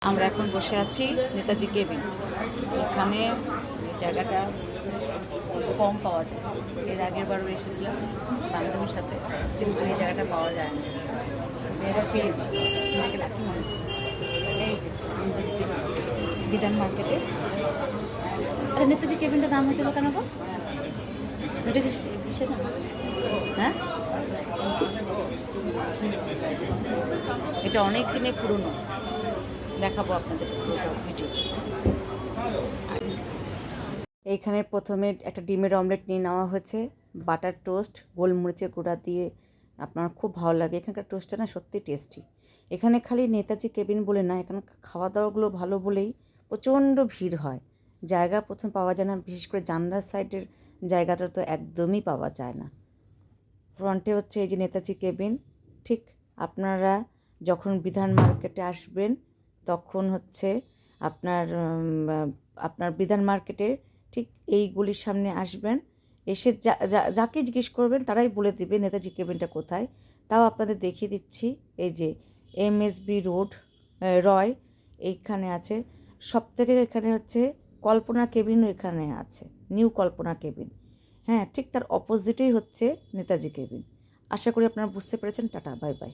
আমরা এখন বসে আছি নেতাজি কেবিন। এখানে জায়গাটা কম পাওয়া যায়। এর আগের বারও এসেছিলাম বান্ধবীর সাথে, কিন্তু এই জায়গাটা পাওয়া যায় না। এবার পেয়েছি, আমাকে লাকি মনে হচ্ছে। এই যে নেতাজি কেবিন, বিধান মার্কেটে। আচ্ছা, নেতাজি কেবিনটার নাম হয়েছিল কেন গো? নেতাজি কিসের নাম? হ্যাঁ, এটা অনেক দিনের পুরনো। দেখাবো আপনাদের ভিডিও। এইখানে প্রথমে একটা ডিমের অমলেট নিয়ে নেওয়া হয়েছে, বাটার টোস্ট গোলমরিচের গুঁড়া দিয়ে। আপনার খুব ভালো লাগে এখানকার টোস্টটা, না সত্যি টেস্টি। এখানে খালি নেতাজি কেবিন বলে না, এখানকার খাওয়া দাওয়াগুলো ভালো বলেই প্রচণ্ড ভিড় হয়। জায়গা প্রথম পাওয়া যায় না, বিশেষ করে জানলার সাইডের জায়গাটা তো একদমই পাওয়া যায় না। ফ্রন্টে হচ্ছে এই যে নেতাজি কেবিন। ঠিক আপনারা যখন বিধান মার্কেটে আসবেন তখন হচ্ছে আপনার আপনার বিধান মার্কেটে ঠিক এই গলির সামনে আসবেন। এসে যাকে জিজ্ঞেস করবেন তারাই বলে দেবে নেতাজি কেবিনটা কোথায়। তাও আপনাদের দেখিয়ে দিচ্ছি, এই যে এমএসবি রোড, রয় এইখানে আছে। সব থেকে এখানে হচ্ছে কল্পনা কেবিনও এখানে আছে, নিউ কল্পনা কেবিন। হ্যাঁ, ঠিক তার অপোজিটেই হচ্ছে নেতাজি কেবিন। আশা করি আপনারা বুঝতে পেরেছেন। Tata, bye bye.